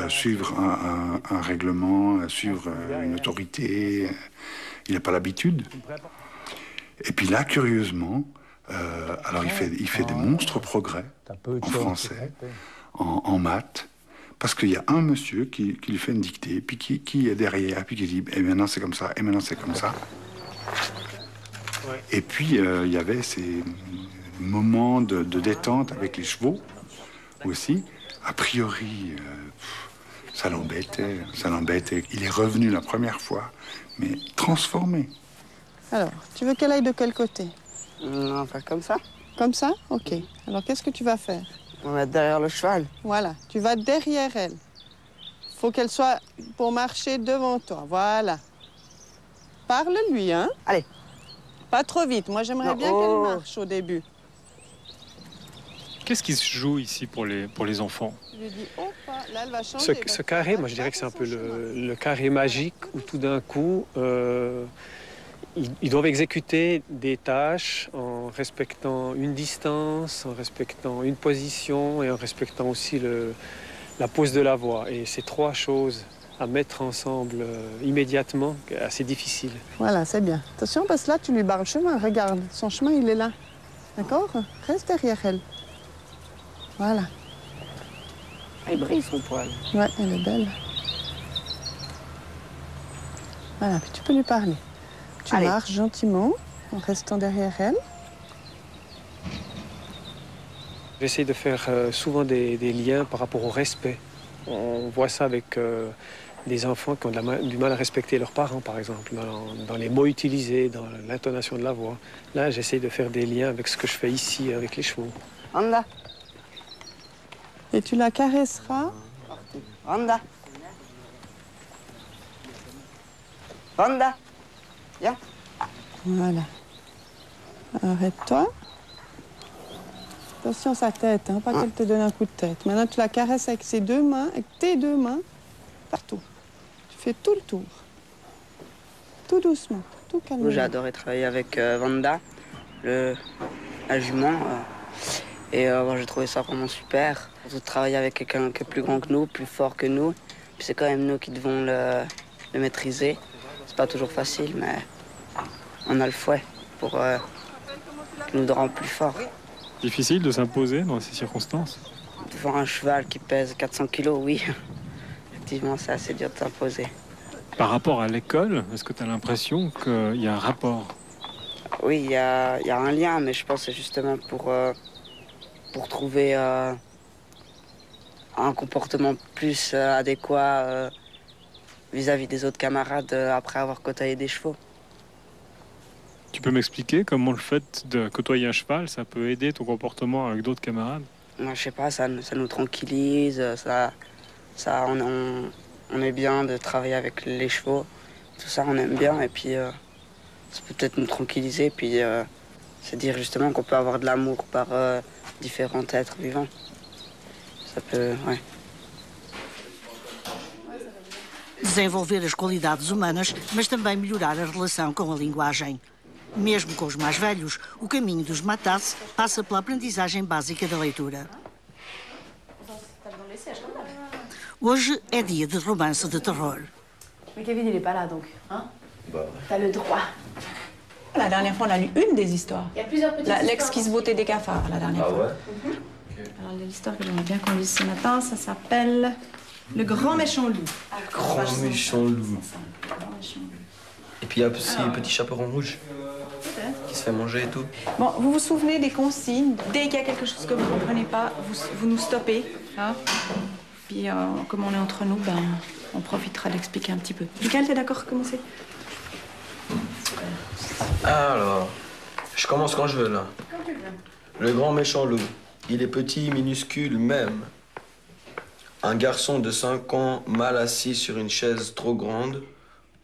suivre un règlement, suivre une autorité. Il n'a pas l'habitude. Et puis là, curieusement, alors il fait des monstres progrès en français, en maths, parce qu'il y a un monsieur qui lui fait une dictée, puis qui est derrière, puis qui dit « Et maintenant c'est comme ça, et maintenant c'est comme ça ». Et puis, il y avait ces moments de détente avec les chevaux aussi. A priori, ça l'embêtait. Il est revenu la première fois, mais transformé. Alors, tu veux qu'elle aille de quel côté? On va faire comme ça. Comme ça? Ok. Alors, qu'est-ce que tu vas faire? On va être derrière le cheval. Voilà, tu vas derrière elle. Faut qu'elle soit pour marcher devant toi. Voilà. Parle-lui, hein? Allez. Pas trop vite. Moi, j'aimerais bien qu'elle marche au début. Qu'est-ce qui se joue ici pour les enfants? Je lui dis, oh, là, elle va changer. Ce carré, moi, je dirais que c'est un peu le carré magique où tout d'un coup, ils doivent exécuter des tâches en en respectant une distance, en respectant une position et en respectant aussi la pose de la voix. Et ces trois choses à mettre ensemble immédiatement, assez difficile. Voilà, c'est bien. Attention, parce que là, tu lui barres le chemin. Regarde, son chemin, il est là. D'accord? Reste derrière elle. Voilà. Elle brille son poil. Ouais, elle est belle. Voilà, puis tu peux lui parler. Tu marches gentiment, en restant derrière elle. J'essaie de faire souvent des liens par rapport au respect. On voit ça avec des enfants qui ont du mal à respecter leurs parents, par exemple, dans les mots utilisés, dans l'intonation de la voix. Là, j'essaie de faire des liens avec ce que je fais ici, avec les chevaux. Anda. Et tu la caresseras. Anda. Anda. Viens. Voilà. Arrête-toi. Attention sa tête, hein, pas qu'elle te donne un coup de tête. Maintenant, tu la caresses avec ses deux mains, avec tes deux mains, partout. Tu fais tout le tour. Tout doucement, tout calmement. J'ai adoré travailler avec Vanda, la jument. Et j'ai trouvé ça vraiment super. De travailler avec quelqu'un qui est plus grand que nous, plus fort que nous. Puis c'est quand même nous qui devons le maîtriser. C'est pas toujours facile, mais on a le fouet pour nous rendre plus forts. Difficile de s'imposer dans ces circonstances? Devant un cheval qui pèse 400 kilos, oui. Effectivement, c'est assez dur de s'imposer. Par rapport à l'école, est-ce que tu as l'impression qu'il y a un rapport? Oui, il y a un lien, mais je pense que c'est justement pour trouver un comportement plus adéquat vis-à-vis des autres camarades après avoir côtoyé des chevaux. Tu peux m'expliquer comment le fait de côtoyer un cheval, ça peut aider ton comportement avec d'autres camarades? Moi, je sais pas, ça nous tranquillise, on est bien de travailler avec les chevaux. Tout ça, on aime bien, et puis ça peut peut-être nous tranquilliser, puis c'est dire justement qu'on peut avoir de l'amour par différents êtres vivants. Ça peut, ouais. Desenvolver as qualidades humanas, mas também melhorar a relação com a linguagem. Mesmo com os mais velhos, o caminho dos Matas passa pela aprendizagem básica da leitura. Hoje é dia de romance de terror. Mais Kevin, il est pas là, donc. Hein? Bah. T'as le droit. La dernière fois, on a lu une des histoires. Il y a plusieurs petites histoires. L'ex qui se bottait des cafards, la dernière fois. Alors, l'histoire que j'aimerais bien qu'on lise ce matin, ça s'appelle Le Grand Méchant Loup. Grand méchant loup. Et puis il y a aussi un petit chaperon rouge qui se fait manger et tout. Bon, vous vous souvenez des consignes? Dès qu'il y a quelque chose que vous ne comprenez pas, vous nous stoppez. Hein? Puis comme on est entre nous, ben, on profitera d'expliquer un petit peu. Michael, t'es d'accord pour commencer? Alors, je commence quand je veux, là. Quand tu veux. Le grand méchant loup. Il est petit, minuscule même. Un garçon de 5 ans, mal assis sur une chaise trop grande,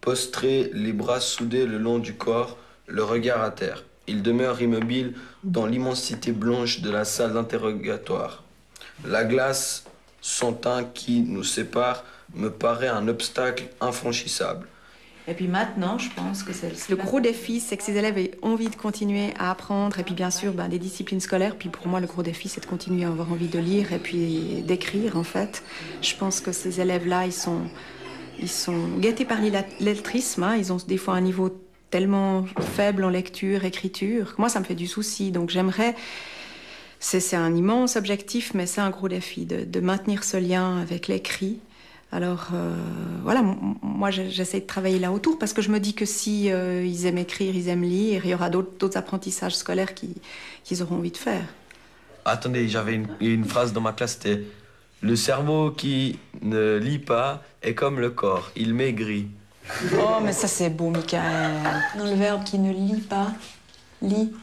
postré, les bras soudés le long du corps, le regard à terre. Il demeure immobile dans l'immensité blanche de la salle d'interrogatoire. La glace, son teint qui nous sépare, me paraît un obstacle infranchissable. Et puis maintenant, je pense que le gros défi, c'est que ces élèves aient envie de continuer à apprendre. Et puis bien sûr, des disciplines scolaires. Puis pour moi, le gros défi, c'est de continuer à avoir envie de lire et puis d'écrire, en fait. Je pense que ces élèves-là, ils sont gâtés par l'illettrisme. Hein. Ils ont des fois un niveau tellement faible en lecture, écriture. Moi, ça me fait du souci. Donc j'aimerais... C'est un immense objectif, mais c'est un gros défi de maintenir ce lien avec l'écrit. Alors, voilà, moi, j'essaie de travailler là autour parce que je me dis que si ils aiment écrire, ils aiment lire, il y aura d'autres apprentissages scolaires qu'ils auront envie de faire. Attendez, j'avais une phrase dans ma classe, c'était « Le cerveau qui ne lit pas est comme le corps, il maigrit. » Oh, mais ça, c'est beau, Michael. Non, le verbe qui ne lit pas, lit.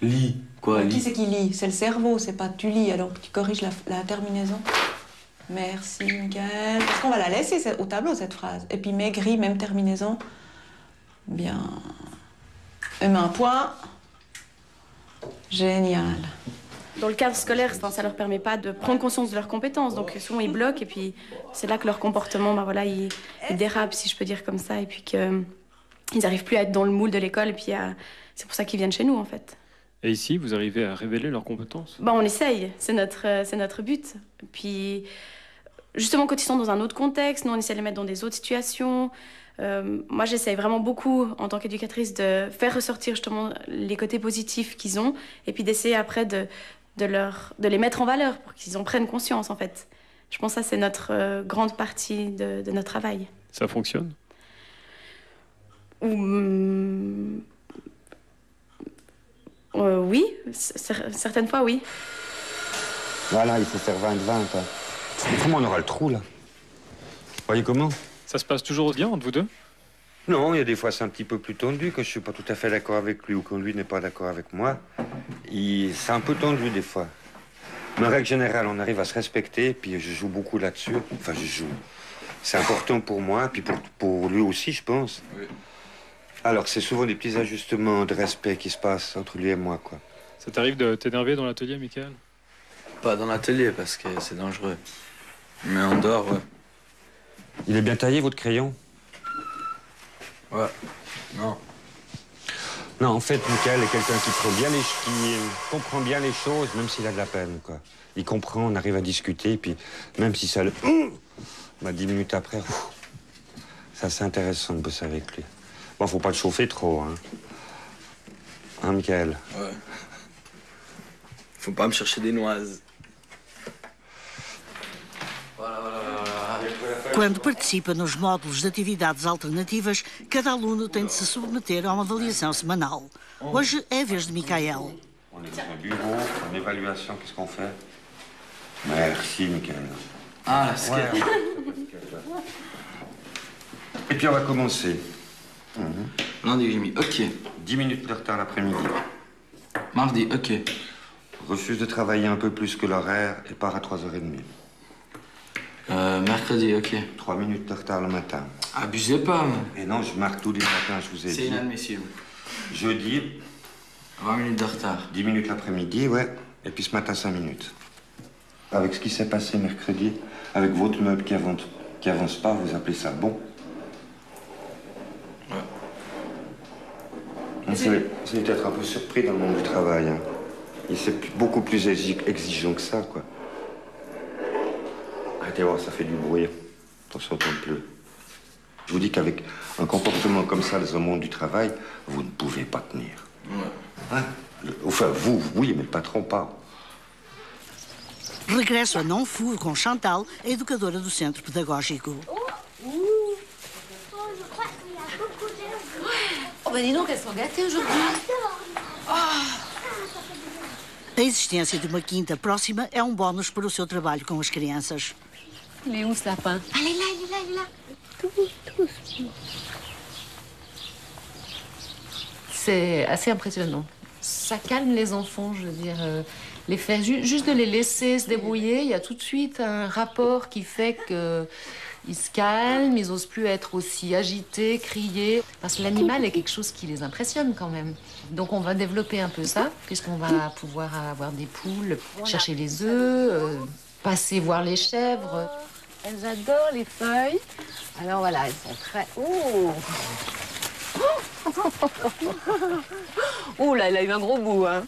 Lit, quoi, lit? Qui c'est qui lit? C'est le cerveau, c'est pas tu lis, alors tu corriges la terminaison. Merci, Michael. Parce qu'on va la laisser au tableau, cette phrase. Et puis maigri, même terminaison. Bien. Et un point. Génial. Dans le cadre scolaire, ça leur permet pas de prendre conscience de leurs compétences. Donc souvent, ils bloquent et puis c'est là que leur comportement, voilà, il dérape, si je peux dire comme ça. Et puis qu'ils n'arrivent plus à être dans le moule de l'école. Et puis c'est pour ça qu'ils viennent chez nous, en fait. Et ici, vous arrivez à révéler leurs compétences? On essaye, c'est notre but. Puis, justement, quand ils sont dans un autre contexte, nous, on essaie de les mettre dans des autres situations. Moi, j'essaye vraiment beaucoup, en tant qu'éducatrice, de faire ressortir justement les côtés positifs qu'ils ont et puis d'essayer après de les mettre en valeur pour qu'ils en prennent conscience, en fait. Je pense que ça, c'est notre grande partie de notre travail. Ça fonctionne? Oui, certaines fois, oui. Voilà, il faut faire 20-20. Comment on aura le trou, là? Vous voyez comment? Ça se passe toujours bien entre vous deux? Non, il y a des fois c'est un petit peu plus tendu, que je suis pas tout à fait d'accord avec lui ou que lui n'est pas d'accord avec moi. C'est un peu tendu des fois. Mais en règle générale, on arrive à se respecter, puis je joue beaucoup là-dessus. Enfin, je joue. C'est important pour moi, puis pour lui aussi, je pense. Oui. Alors, c'est souvent des petits ajustements de respect qui se passent entre lui et moi, quoi. Ça t'arrive de t'énerver dans l'atelier, Michael? Pas dans l'atelier, parce que c'est dangereux. Mais en dehors, ouais. Il est bien taillé, votre crayon? Ouais. Non. Non, en fait, Michael est quelqu'un qui comprend bien les choses, même s'il a de la peine, quoi. Il comprend, on arrive à discuter, puis même si ça le... 10 minutes après, ça c'est intéressant de bosser avec lui. Bon, faut pas le chauffer trop, hein. Hein, Michael? Ouais. Faut pas me chercher des noises. Quando participa nos módulos de atividades alternativas, cada aluno tem de se submeter a uma avaliação semanal. Hoje é a vez de Michael. On est dans un bureau, en évaluation, qu'est-ce qu'on fait? Merci, Michael. Ah, la skate. Ouais. Et puis on va commencer. Lundi, j'ai mis OK. 10 minutes de retard l'après-midi. Mardi, OK. Refuse de travailler un peu plus que l'horaire et part à 3h30. Mercredi, OK. 3 minutes de retard le matin. Abusez pas. Et non, je marque tous les matins, je vous ai dit. C'est inadmissible. Jeudi. 20 minutes de retard. 10 minutes l'après-midi, ouais. Et puis ce matin, 5 minutes. Avec ce qui s'est passé mercredi, avec votre meuble qui avance pas, vous appelez ça bon? Ouais. Vous allez être un peu surpris dans le monde du travail. Hein. C'est beaucoup plus exigeant que ça, quoi. Arrêtez voir, ça fait du bruit. On s'entend plus. Je vous dis qu'avec un comportement comme ça dans le monde du travail, vous ne pouvez pas tenir. Ouais. Hein? Enfin, vous, oui, mais le patron pas. Regresso a Não Furo com Chantal, a educadora do Centro Pedagógico. Oh, ben dis donc, elles sont gâtées aujourd'hui. A existência de uma quinta próxima é um bónus para o seu trabalho com as crianças. Il est où ce lapin? Ah, il est là, il est là, il est là. Tous. C'est assez impressionnant. Ça calme les enfants, je veux dire. Les faire juste de les laisser se débrouiller, il y a tout de suite un rapport qui fait qu'ils se calment, ils n'osent plus être aussi agités, crier. Parce que l'animal est quelque chose qui les impressionne quand même. Donc on va développer un peu ça, puisqu'on va pouvoir avoir des poules, chercher les œufs, passer voir les chèvres. Elles adorent les feuilles. Alors voilà, elles sont très... Oh là, elle a eu un gros bout, hein.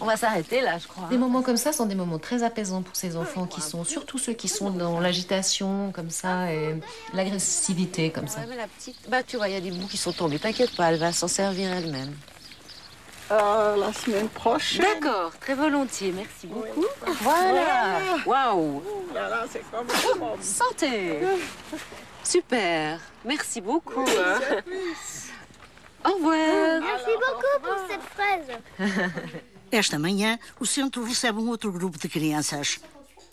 On va s'arrêter là, je crois. Des moments comme ça sont des moments très apaisants pour ces enfants qui sont, surtout ceux qui sont dans l'agitation comme ça et l'agressivité comme ça. La petite, bah tu vois, il y a des bouts qui sont tombés. T'inquiète pas, elle va s'en servir elle-même. La semaine prochaine. D'accord, très volontiers, merci beaucoup. Oui. Voilà. Waouh. Voilà, c'est comme ça. Santé. Super, merci beaucoup. Hein. Au revoir. Merci beaucoup pour cette fraise. Esta manhã, o centro recebe outro grupo de crianças.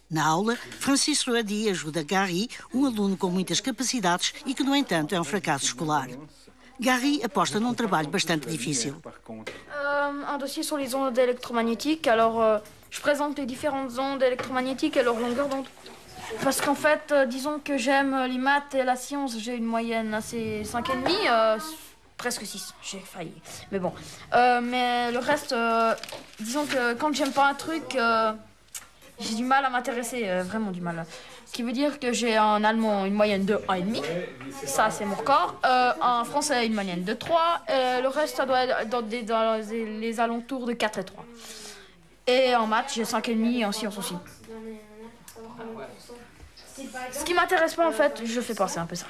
Na aula, Francisco Adi ajuda Gary, aluno com muitas capacidades e que, no entanto, é fracasso escolar. Gary aposta num trabalho bastante difficile. Un dossier sur les ondes électromagnétiques. Alors, je présente les différentes ondes électromagnétiques et leur longueur d'onde. Parce qu'en fait, disons que j'aime les maths et la science, j'ai une moyenne assez 5,5. Presque 6, j'ai failli. Mais bon. Mais le reste, disons que quand j'aime pas un truc, J'ai du mal à m'intéresser, vraiment du mal. Ce qui veut dire que j'ai en allemand une moyenne de 1,5. Ça, c'est mon record. En français, une moyenne de 3. Le reste, ça doit être dans les alentours de 4 et 3. Et en maths, j'ai 5,5 et en sciences aussi. Ce qui m'intéresse pas, en fait, je fais pas, c'est un peu ça.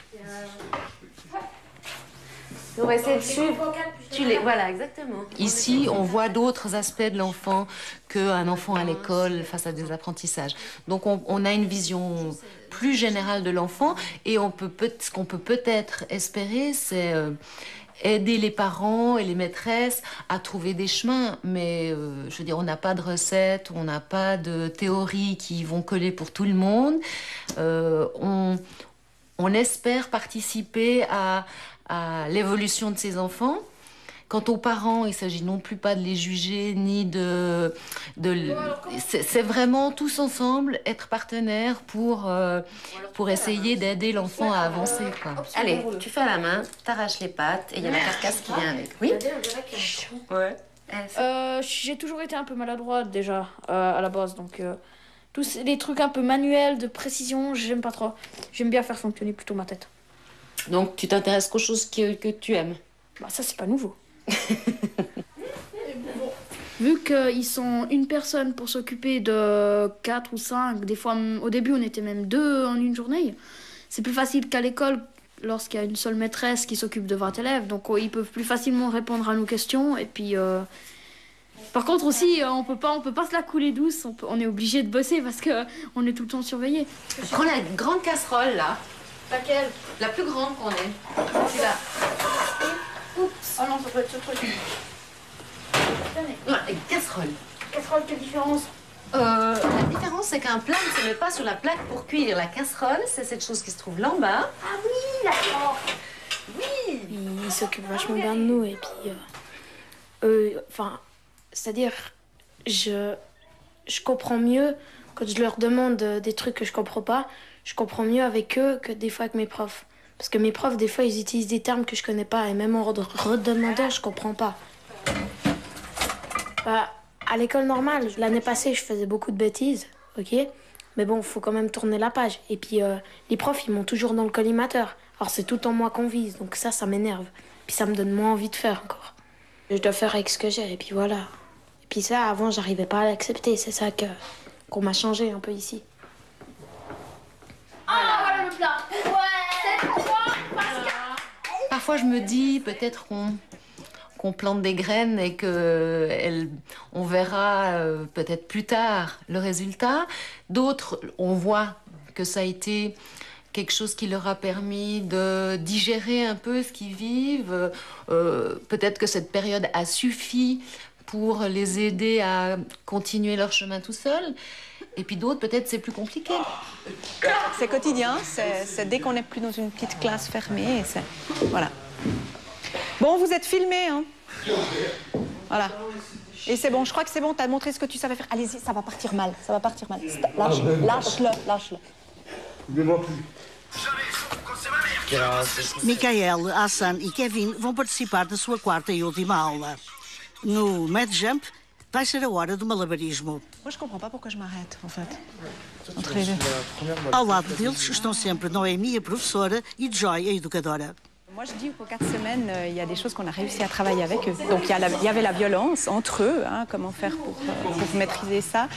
On va essayer de suivre. Voilà, exactement. Ici, on voit d'autres aspects de l'enfant qu'un enfant à l'école face à des apprentissages. Donc, on a une vision plus générale de l'enfant et ce qu'on peut peut-être espérer, c'est aider les parents et les maîtresses à trouver des chemins. Mais, je veux dire, on n'a pas de recettes, on n'a pas de théories qui vont coller pour tout le monde. On espère participer à l'évolution de ces enfants. Quant aux parents, il ne s'agit non plus pas de les juger, ni de c'est vraiment tous ensemble être partenaires pour essayer d'aider l'enfant à avancer, quoi. Allez, tu fais à la main, t'arraches les pattes et il y a la carcasse qui vient avec. Oui. Ouais. J'ai toujours été un peu maladroite déjà à la base, donc tous les trucs un peu manuels, de précision, j'aime pas trop. J'aime bien faire fonctionner plutôt ma tête. Donc tu t'intéresses qu'aux choses que tu aimes. Bah ça c'est pas nouveau. Vu qu'ils sont une personne pour s'occuper de 4 ou 5, des fois au début on était même 2 en une journée, c'est plus facile qu'à l'école lorsqu'il y a une seule maîtresse qui s'occupe de 20 élèves, donc ils peuvent plus facilement répondre à nos questions. Et puis par contre aussi on peut pas se la couler douce, on est obligé de bosser parce qu'on est tout le temps surveillé. Prends la grande casserole là. Laquelle? La plus grande qu'on ait. Celui-là. Oups. Oh non, ça peut être ce truc. Non, une casserole. Casserole, quelle différence? La différence, c'est qu'un plat ne se met pas sur la plaque pour cuire. La casserole, c'est cette chose qui se trouve là en bas. Ah oui, d'accord. Oui. Ils s'occupent vachement bien de nous et puis... c'est-à-dire, je comprends mieux quand je leur demande des trucs que je comprends pas. Je comprends mieux avec eux que des fois avec mes profs. Parce que mes profs, des fois, ils utilisent des termes que je connais pas. Et même en redemandant, je comprends pas. À l'école normale, l'année passée, je faisais beaucoup de bêtises, ok? Mais bon, faut quand même tourner la page. Et puis, les profs, ils m'ont toujours dans le collimateur. Alors, c'est tout en moi qu'on vise. Donc ça m'énerve. Puis ça me donne moins envie de faire encore. Je dois faire avec ce que j'ai, et puis voilà. Et puis ça, avant, j'arrivais pas à l'accepter. C'est ça qu'on m'a changé un peu ici. Ah, voilà le plat. Ouais. C'est pour toi, Pascal. Parfois, je me dis peut-être qu'on plante des graines et on verra peut-être plus tard le résultat. D'autres, on voit que ça a été quelque chose qui leur a permis de digérer un peu ce qu'ils vivent. Peut-être que cette période a suffi pour les aider à continuer leur chemin tout seuls. Et puis d'autres, peut-être, c'est plus compliqué. C'est quotidien, c'est dès qu'on n'est plus dans une petite classe fermée. Voilà. Bon, vous êtes filmés, hein? Voilà. Et c'est bon, je crois que c'est bon, t'as montré ce que tu savais faire. Allez-y, ça va partir mal, ça va partir mal. Lâche-le. Michael, Hassan e Kevin vão participar da sua quarta e última aula. No Mad Jump, vai ser a hora do malabarismo. Moi, je comprends pas pourquoi je m'arrête, en fait. Entre les deux. Ao lado deles estão sempre Noémie, a professora, e Joy, a educadora. Moi, je dis qu'aux 4 semaines, il y a des choses qu'on a réussi à travailler avec eux. Donc, il y avait la violence entre eux, hein, comment faire pour maîtriser ça.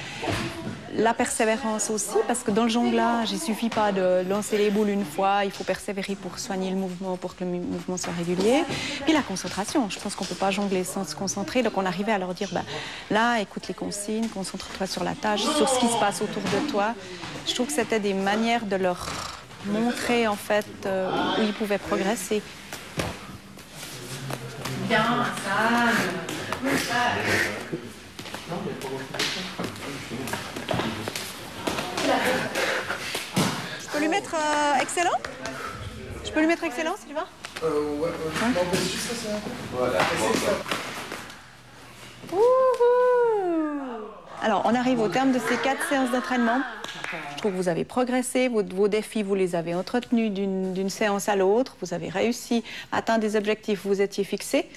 La persévérance aussi, parce que dans le jonglage, il ne suffit pas de lancer les boules une fois, il faut persévérer pour soigner le mouvement, pour que le mouvement soit régulier. Puis la concentration, je pense qu'on ne peut pas jongler sans se concentrer. Donc, on arrivait à leur dire, là, écoute les consignes, concentre-toi sur la tâche, sur ce qui se passe autour de toi. Je trouve que c'était des manières de leur montrer en fait où ils pouvaient progresser. Bien, ça. Je peux lui mettre excellent? Je peux lui mettre excellent si tu vas? Ouais. Voilà. Alors, on arrive au terme de ces 4 séances d'entraînement. Je trouve que vous avez progressé, vos défis, vous les avez entretenus d'une séance à l'autre. Vous avez réussi à atteindre des objectifs que vous étiez fixés.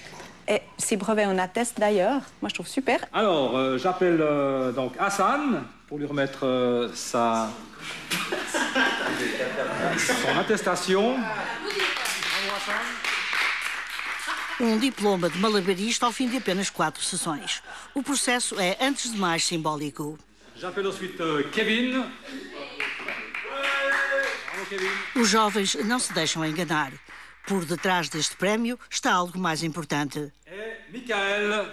Et ces brevets en attestent d'ailleurs. Moi, je trouve super. Alors, j'appelle donc Hassan. pour lui remettre son attestation. Diploma de malabarista ao fim de apenas 4 sessões. O processo é, antes de mais, simbólico. J'appelle ensuite Kevin. Bravo, Kevin. Os jovens não se deixam enganar. Por detrás deste prémio está algo mais importante. Et Michael.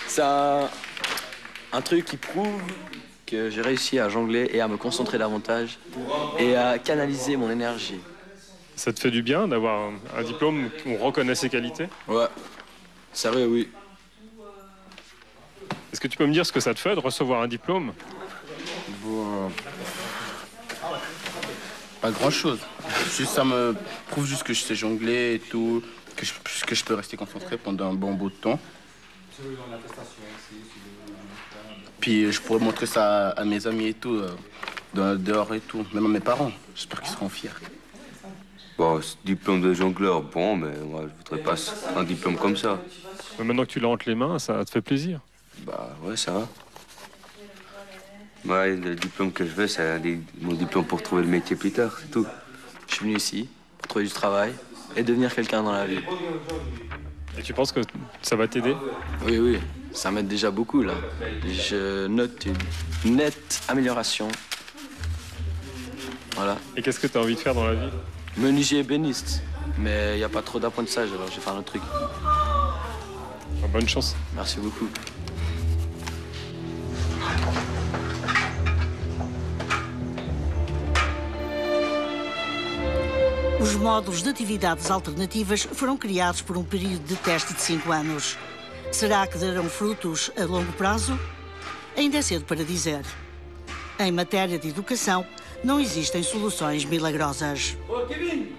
C'est un truc qui prouve que j'ai réussi à jongler et à me concentrer davantage et à canaliser mon énergie. Ça te fait du bien d'avoir un diplôme où on reconnaît ses qualités? Ouais, sérieux, oui. Est-ce que tu peux me dire ce que ça te fait de recevoir un diplôme? Bon, pas grand-chose. Juste, ça me prouve juste que je sais jongler et tout, que je peux rester concentré pendant un bon bout de temps. Puis je pourrais montrer ça à mes amis et tout, dehors et tout, même à mes parents. J'espère qu'ils seront fiers. Bon, ce diplôme de jongleur, bon, mais moi, je voudrais pas un diplôme comme ça. Mais maintenant que tu l'as entre les mains, ça te fait plaisir? Bah ouais, ça va. Ouais, le diplôme que je veux, c'est mon diplôme pour trouver le métier plus tard, c'est tout. Je suis venu ici pour trouver du travail et devenir quelqu'un dans la vie. Et tu penses que ça va t'aider? Oui, oui, ça m'aide déjà beaucoup, là. Je note une nette amélioration. Voilà. Et qu'est-ce que tu as envie de faire dans la vie? Menuisier ébéniste. Mais il n'y a pas trop d'apprentissage, alors je vais faire un autre truc. Bonne chance. Merci beaucoup. Os módulos de atividades alternativas foram criados por um período de teste de 5 anos. Será que darão frutos a longo prazo? Ainda é cedo para dizer. Em matéria de educação, não existem soluções milagrosas. Oh, Kevin!